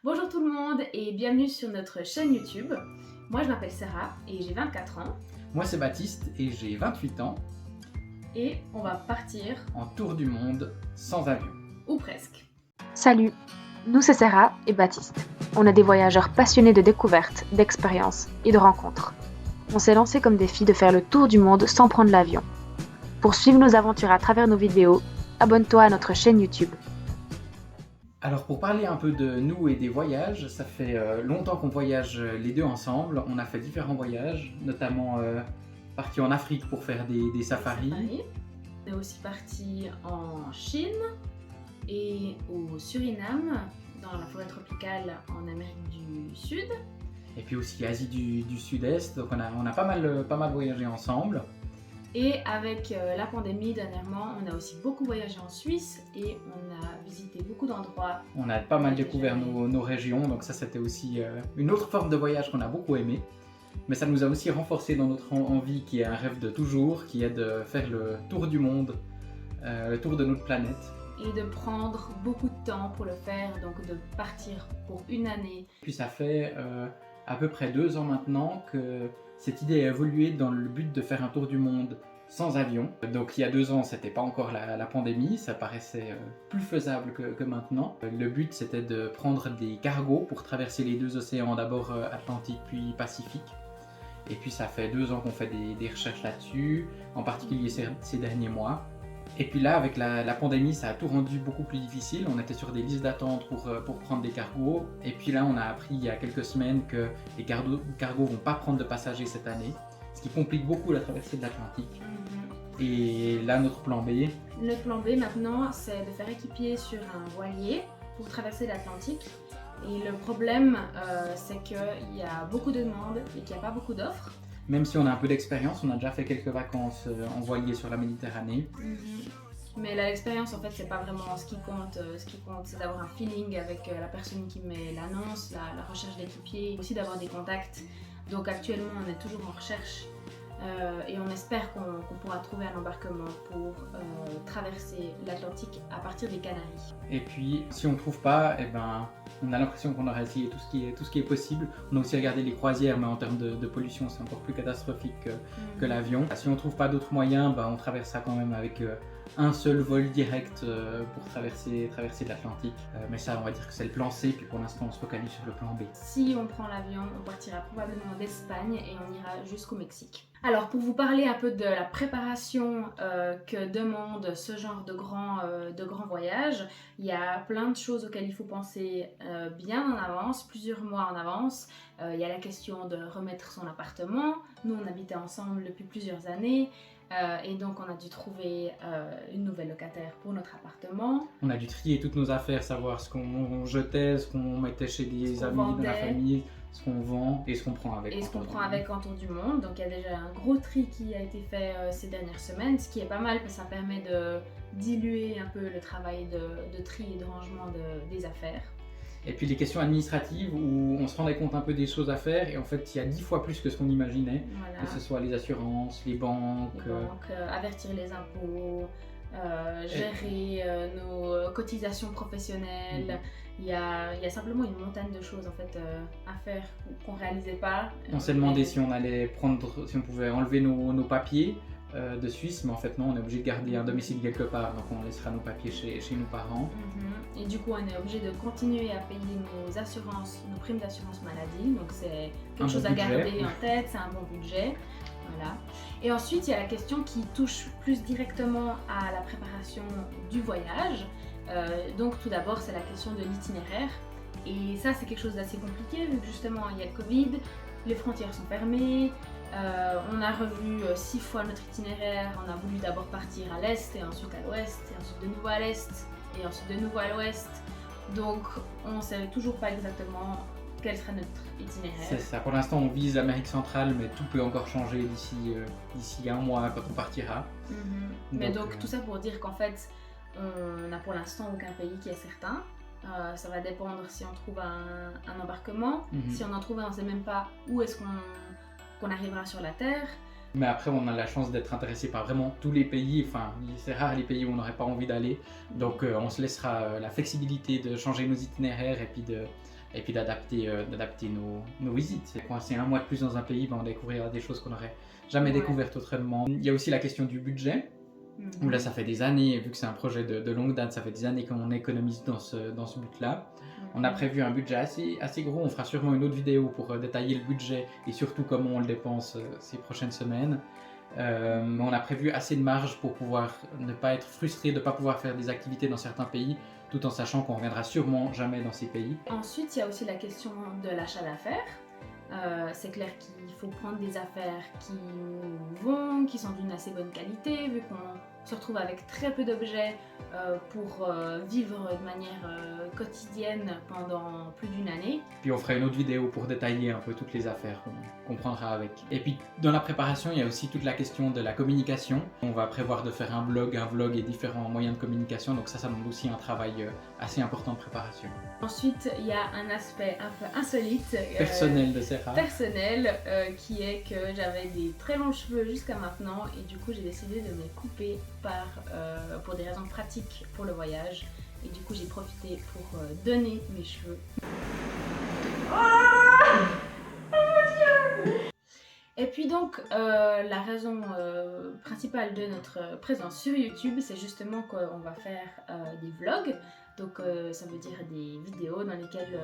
Bonjour tout le monde et bienvenue sur notre chaîne YouTube. Moi je m'appelle Sarah et j'ai 24 ans Moi c'est Baptiste et j'ai 28 ans, et on va partir, en tour du monde sans avion. ou presque. Salut, nous c'est Sarah et Baptiste. On est des voyageurs passionnés de découvertes, d'expériences et de rencontres. On s'est lancé comme défi de faire le tour du monde sans prendre l'avion. Pour suivre nos aventures à travers nos vidéos, abonne-toi à notre chaîne YouTube. Alors pour parler un peu de nous et des voyages, ça fait longtemps qu'on voyage les deux ensemble. On a fait différents voyages, notamment parti en Afrique pour faire des safaris. On est aussi parti en Chine et au Suriname, dans la forêt tropicale en Amérique du Sud. Et puis aussi Asie du Sud-Est, donc on a pas mal voyagé ensemble. Et avec la pandémie dernièrement, on a aussi beaucoup voyagé en Suisse et on a visité beaucoup d'endroits. On a pas mal découvert nos régions, donc ça c'était aussi une autre forme de voyage qu'on a beaucoup aimé. Mais ça nous a aussi renforcé dans notre envie qui est un rêve de toujours, qui est de faire le tour du monde, le tour de notre planète. Et de prendre beaucoup de temps pour le faire, donc de partir pour une année. Puis ça fait à peu près 2 ans maintenant que cette idée a évolué dans le but de faire un tour du monde sans avion. Donc il y a 2 ans, c'était pas encore la pandémie, ça paraissait plus faisable que maintenant. Le but c'était de prendre des cargos pour traverser les deux océans, d'abord Atlantique puis Pacifique. Et puis ça fait 2 ans qu'on fait des recherches là-dessus, en particulier ces derniers mois. Et puis là, avec la pandémie, ça a tout rendu beaucoup plus difficile. On était sur des listes d'attente pour prendre des cargos. Et puis là, on a appris il y a quelques semaines que les cargos ne vont pas prendre de passagers cette année, ce qui complique beaucoup la traversée de l'Atlantique. Et là, notre plan B. Notre plan B maintenant, c'est de faire équipier sur un voilier pour traverser l'Atlantique. Et le problème, c'est qu'il y a beaucoup de demandes et qu'il n'y a pas beaucoup d'offres. Même si on a un peu d'expérience, on a déjà fait quelques vacances en voilier sur la Méditerranée. Mais l'expérience, en fait, c'est pas vraiment ce qui compte. Ce qui compte, c'est d'avoir un feeling avec la personne qui met l'annonce, la recherche d'équipier, aussi d'avoir des contacts. Donc actuellement, on est toujours en recherche et on espère qu'on pourra trouver un embarquement pour traverser l'Atlantique à partir des Canaries. Et puis, si on ne trouve pas, eh ben, on a l'impression qu'on aura essayé tout ce qui est possible. On a aussi regardé les croisières, mais en termes de pollution, c'est encore plus catastrophique que l'avion. Si on ne trouve pas d'autres moyens, ben, on traversera quand même avec un seul vol direct pour traverser l'Atlantique. Mais ça, on va dire que c'est le plan C, puis pour l'instant, on se focalise sur le plan B. Si on prend l'avion, on partira probablement d'Espagne et on ira jusqu'au Mexique. Alors, pour vous parler un peu de la préparation que demande ce genre de grand voyage, il y a plein de choses auxquelles il faut penser bien en avance, plusieurs mois en avance. Il y a la question de remettre son appartement. Nous, on habitait ensemble depuis plusieurs années. Et donc on a dû trouver une nouvelle locataire pour notre appartement. On a dû trier toutes nos affaires, savoir ce qu'on jetait, ce qu'on mettait chez des amis, de la famille, ce qu'on vend et ce qu'on prend avec. Et ce qu'on prend avec en tour du monde. Donc il y a déjà un gros tri qui a été fait ces dernières semaines, ce qui est pas mal parce que ça permet de diluer un peu le travail de tri et de rangement des affaires. Et puis les questions administratives où on se rendait compte un peu des choses à faire et en fait il y a 10 fois plus que ce qu'on imaginait, Voilà. que ce soit les assurances, les banques, avertir les impôts, gérer nos cotisations professionnelles. Il y a simplement une montagne de choses en fait à faire qu'on ne réalisait pas. On s'est demandé si on pouvait enlever nos papiers de Suisse, mais en fait non, on est obligé de garder un domicile quelque part, donc on laissera nos papiers chez nos parents. Et du coup, on est obligé de continuer à payer nos assurances, nos primes d'assurance maladie, donc c'est quelque chose à garder en tête, c'est un bon budget. Voilà. Et ensuite, il y a la question qui touche plus directement à la préparation du voyage. Donc tout d'abord, c'est la question de l'itinéraire. Et ça, c'est quelque chose d'assez compliqué, vu que justement, il y a le Covid, les frontières sont fermées. On a revu 6 fois notre itinéraire. On a voulu d'abord partir à l'est et ensuite à l'ouest et ensuite de nouveau à l'est et ensuite de nouveau à l'ouest. Donc on ne sait toujours pas exactement quel sera notre itinéraire. C'est ça, pour l'instant on vise l'Amérique centrale, mais tout peut encore changer d'ici un mois quand on partira. Mais donc tout ça pour dire qu'en fait on n'a pour l'instant aucun pays qui est certain. Ça va dépendre si on trouve un embarquement. Si on en trouve un, on ne sait même pas où est-ce qu'on arrivera sur la Terre. Mais après, on a la chance d'être intéressé par vraiment tous les pays. Enfin, c'est rare les pays où on n'aurait pas envie d'aller. Donc, on se laissera la flexibilité de changer nos itinéraires et puis d'adapter nos visites. C'est coincé un mois de plus dans un pays, on découvrira des choses qu'on n'aurait jamais découvertes autrement. Il y a aussi la question du budget. Où là, ça fait des années, vu que c'est un projet de longue date, ça fait des années qu'on économise dans ce but-là. On a prévu un budget assez gros. On fera sûrement une autre vidéo pour détailler le budget et surtout comment on le dépense ces prochaines semaines. Mais on a prévu assez de marge pour pouvoir ne pas être frustré de ne pas pouvoir faire des activités dans certains pays, tout en sachant qu'on ne reviendra sûrement jamais dans ces pays. Ensuite, il y a aussi la question de l'achat d'affaires. C'est clair qu'il faut prendre des affaires qui nous vont, qui sont d'une assez bonne qualité, vu qu'on se retrouve avec très peu d'objets pour vivre de manière quotidienne pendant plus d'une année. Puis on fera une autre vidéo pour détailler un peu toutes les affaires qu'on prendra avec. Et puis dans la préparation, il y a aussi toute la question de la communication. On va prévoir de faire un vlog et différents moyens de communication, donc ça demande aussi un travail assez important de préparation. Ensuite, il y a un aspect un peu insolite, personnel de Serra. Personnel, qui est que j'avais des très longs cheveux jusqu'à maintenant et du coup j'ai décidé de me les couper pour des raisons pratiques pour le voyage. Et du coup j'ai profité pour donner mes cheveux. Et puis donc la raison principale de notre présence sur YouTube, c'est justement qu'on va faire des vlogs. Donc ça veut dire des vidéos dans lesquelles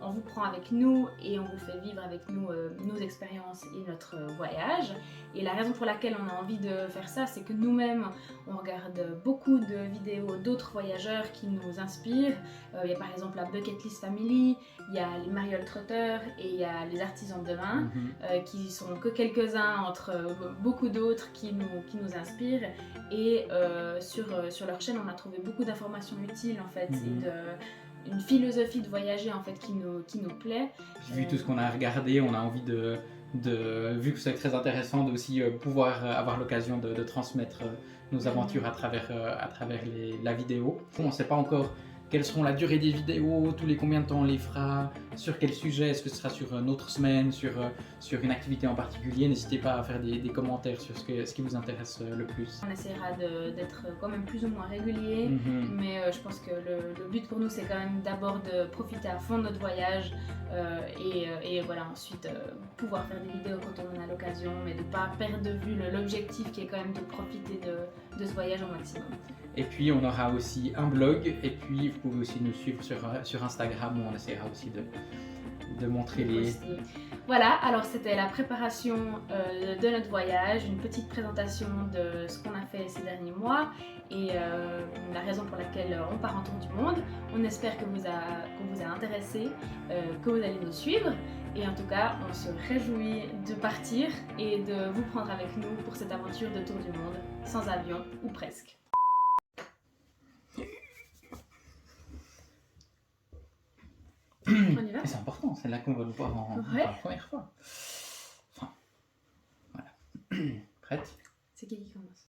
on vous prend avec nous et on vous fait vivre avec nous nos expériences et notre voyage. Et la raison pour laquelle on a envie de faire ça, c'est que nous-mêmes, on regarde beaucoup de vidéos d'autres voyageurs qui nous inspirent. Il y a par exemple la Bucket List Family, il y a les Mariole Trotteurs et il y a les Artisans de demain, qui sont que quelques-uns entre beaucoup d'autres qui nous inspirent. Et sur leur chaîne, on a trouvé beaucoup d'informations utiles en fait, et une philosophie de voyager en fait qui nous plaît. Vu tout ce qu'on a regardé, on a envie vu que c'est très intéressant de aussi pouvoir avoir l'occasion de transmettre nos aventures à travers la vidéo. On ne sait pas encore quelles seront la durée des vidéos, tous les combien de temps on les fera, sur quel sujet, est-ce que ce sera sur notre semaine, sur une activité en particulier. N'hésitez pas à faire des commentaires sur ce qui vous intéresse le plus. On essaiera d'être quand même plus ou moins régulier, mais je pense que le but pour nous c'est quand même d'abord de profiter à fond de notre voyage et voilà, ensuite pouvoir faire des vidéos quand on en a l'occasion, mais de ne pas perdre de vue l'objectif qui est quand même de profiter de ce voyage au maximum. Et puis on aura aussi un blog, et puis vous pouvez aussi nous suivre sur Instagram où on essaiera aussi de montrer les... Voilà, alors c'était la préparation de notre voyage, une petite présentation de ce qu'on a fait ces derniers mois et la raison pour laquelle on part en tour du monde. On espère qu'on vous a intéressé, que vous allez nous suivre. Et en tout cas, on se réjouit de partir et de vous prendre avec nous pour cette aventure de tour du monde, sans avion ou presque. On y va ? C'est important, c'est là qu'on va nous voir pour la première fois. Enfin, voilà. Prête ? C'est qui commence ?